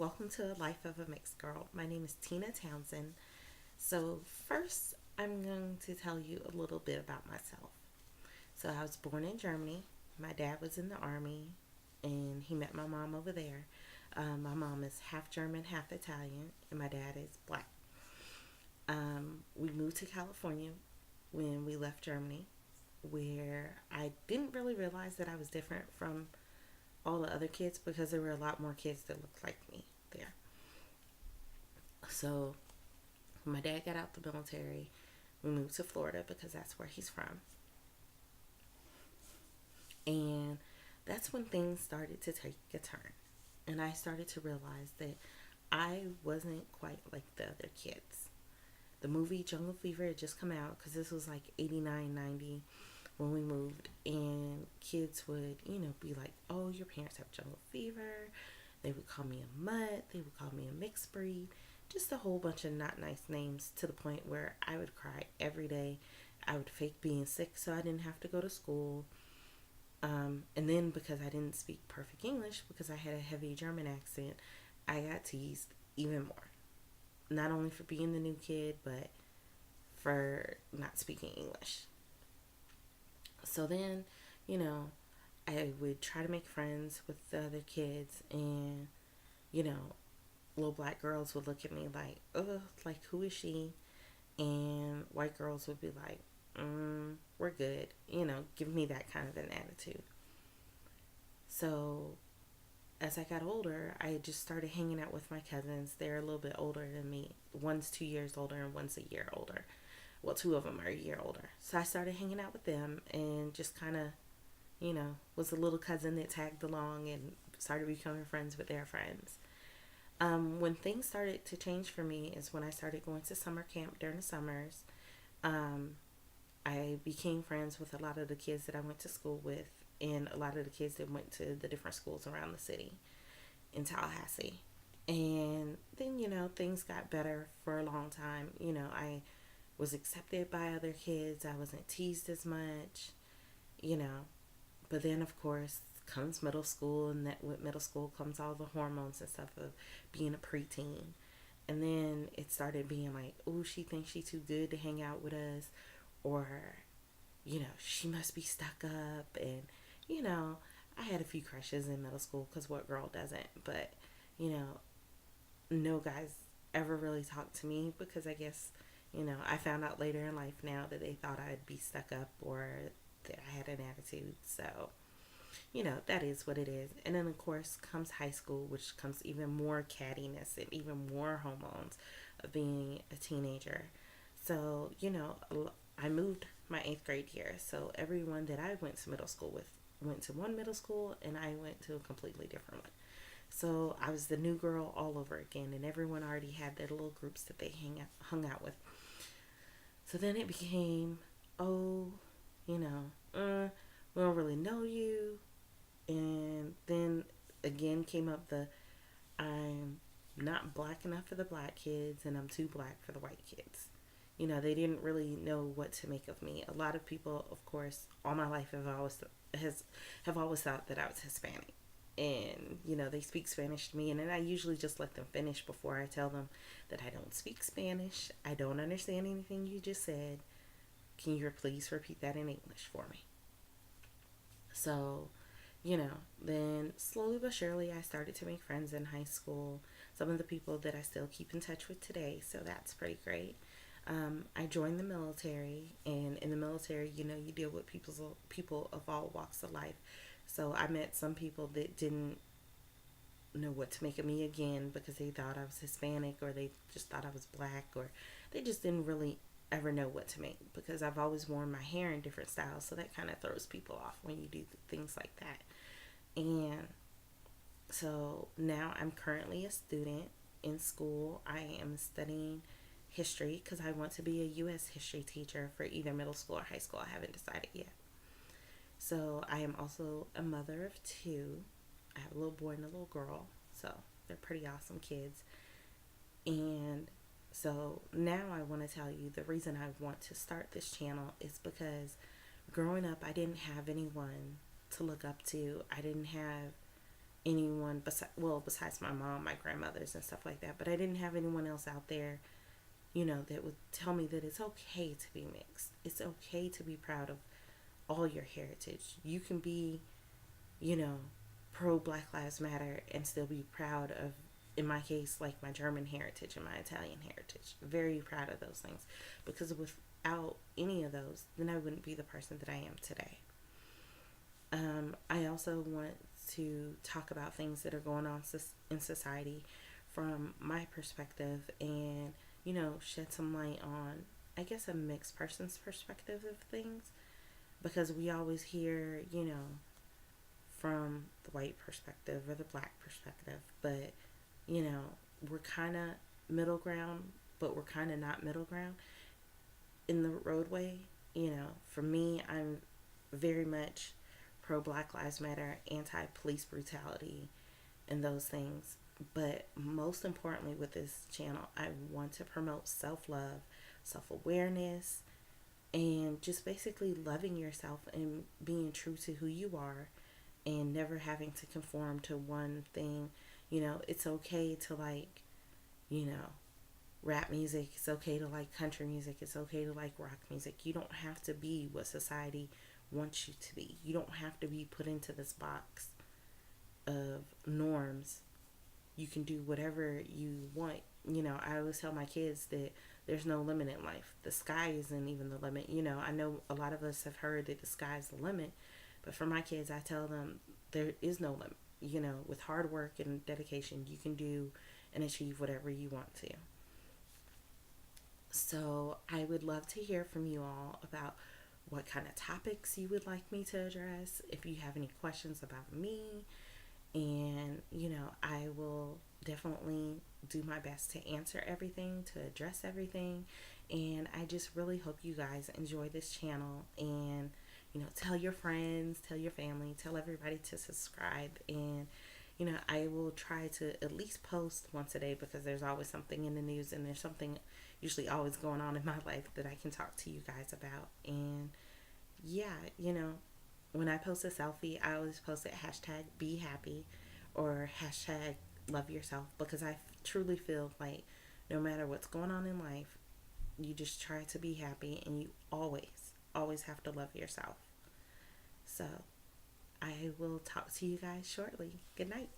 Welcome to Life of a Mixed Girl. My name is Tina Townsend. So, first, I'm going to tell you a little bit about myself. So, I was born in Germany. My dad was in the army, and he met my mom over there. My mom is half German, half Italian, and my dad is black. We moved to California when we left Germany, where I didn't really realize that I was different from all the other kids because there were a lot more kids that looked like me there. So when my dad got out the military, we moved to Florida because that's where he's from. And that's when things started to take a turn. And I started to realize that I wasn't quite like the other kids. The movie Jungle Fever had just come out because this was like 89, 90 when we moved. And kids would, be like, oh, your parents have jungle fever. They would call me a mutt. They would call me a mixed breed. Just a whole bunch of not nice names to the point where I would cry every day. I would fake being sick so I didn't have to go to school. And then because I didn't speak perfect English, because I had a heavy German accent, I got teased even more. Not only for being the new kid, but for not speaking English. So then, you know, I would try to make friends with the other kids, and, you know, little black girls would look at me like, oh, like, who is she? And white girls would be like, we're good, give me that kind of an attitude. So as I got older, I just started hanging out with my cousins. They're a little bit older than me. One's 2 years older and one's a year older. Well, two of them are a year older. So I started hanging out with them and just kind of, was a little cousin that tagged along and started becoming friends with their friends. When things started to change for me is when I started going to summer camp during the summers. Um, I became friends with a lot of the kids that I went to school with and a lot of the kids that went to the different schools around the city in Tallahassee. And then, things got better for a long time. I was accepted by other kids. I wasn't teased as much, you know. But then, of course, comes middle school, and that with middle school comes all the hormones and stuff of being a preteen. And then it started being like, oh, she thinks she's too good to hang out with us, or she must be stuck up. And, you know, I had a few crushes in middle school because what girl doesn't? But, you know, no guys ever really talked to me because I guess, I found out later in life now that they thought I'd be stuck up or that I had an attitude. So, that is what it is. And then, of course, comes high school, which comes even more cattiness and even more hormones of being a teenager. So, I moved my eighth grade year. So, everyone that I went to middle school with went to one middle school, and I went to a completely different one. So, I was the new girl all over again, and everyone already had their little groups that they hung out with. So, then it became, oh, we don't really know you. And then again came up the I'm not black enough for the black kids and I'm too black for the white kids. They didn't really know what to make of me. A lot of people, of course, all my life have always thought that I was Hispanic. And, they speak Spanish to me, and then I usually just let them finish before I tell them that I don't speak Spanish. I don't understand anything you just said. Can you please repeat that in English for me? So, then slowly but surely I started to make friends in high school. Some of the people that I still keep in touch with today, so that's pretty great. I joined the military, and in the military, you deal with people of all walks of life. So I met some people that didn't know what to make of me again because they thought I was Hispanic or they just thought I was black or they just didn't really ever know what to make because I've always worn my hair in different styles, so that kind of throws people off when you do things like that. And so now I'm currently a student in school. I am studying history because I want to be a U.S. history teacher for either middle school or high school. I haven't decided yet. So I am also a mother of two. I have a little boy and a little girl. So they're pretty awesome kids. And so now I want to tell you the reason I want to start this channel is because growing up, I didn't have anyone to look up to. I didn't have anyone anyone besides my mom, my grandmothers, and stuff like that. But I didn't have anyone else out there, that would tell me that it's okay to be mixed. It's okay to be proud of all your heritage. You can be, you know, pro Black Lives Matter and still be proud of, in my case, like my German heritage and my Italian heritage. Very proud of those things, because without any of those, then I wouldn't be the person that I am today. I also want to talk about things that are going on in society from my perspective, and shed some light on, I guess, a mixed person's perspective of things, because we always hear, from the white perspective or the black perspective, but we're kind of middle ground, but we're kind of not middle ground in the roadway. For me, I'm very much pro Black Lives Matter, anti police brutality, and those things. But most importantly, with this channel, I want to promote self love, self awareness, and just basically loving yourself and being true to who you are, and never having to conform to one thing. It's okay to like, you know, rap music. It's okay to like country music. It's okay to like rock music. You don't have to be what society wants you to be. You don't have to be put into this box of norms. You can do whatever you want. I always tell my kids that there's no limit in life. The sky isn't even the limit. I know a lot of us have heard that the sky's the limit, but for my kids, I tell them there is no limit. With hard work and dedication, you can do and achieve whatever you want to. So I would love to hear from you all about what kind of topics you would like me to address. If you have any questions about me, and I will definitely do my best to answer everything, to address everything. And I just really hope you guys enjoy this channel, and tell your friends, tell your family, tell everybody to subscribe. And I will try to at least post once a day, because there's always something in the news, and there's something usually always going on in my life that I can talk to you guys about. And yeah, when I post a selfie, I always post it hashtag be happy or hashtag love yourself, because I truly feel like no matter what's going on in life, you just try to be happy, and you always have to love yourself. So I will talk to you guys shortly. Good night.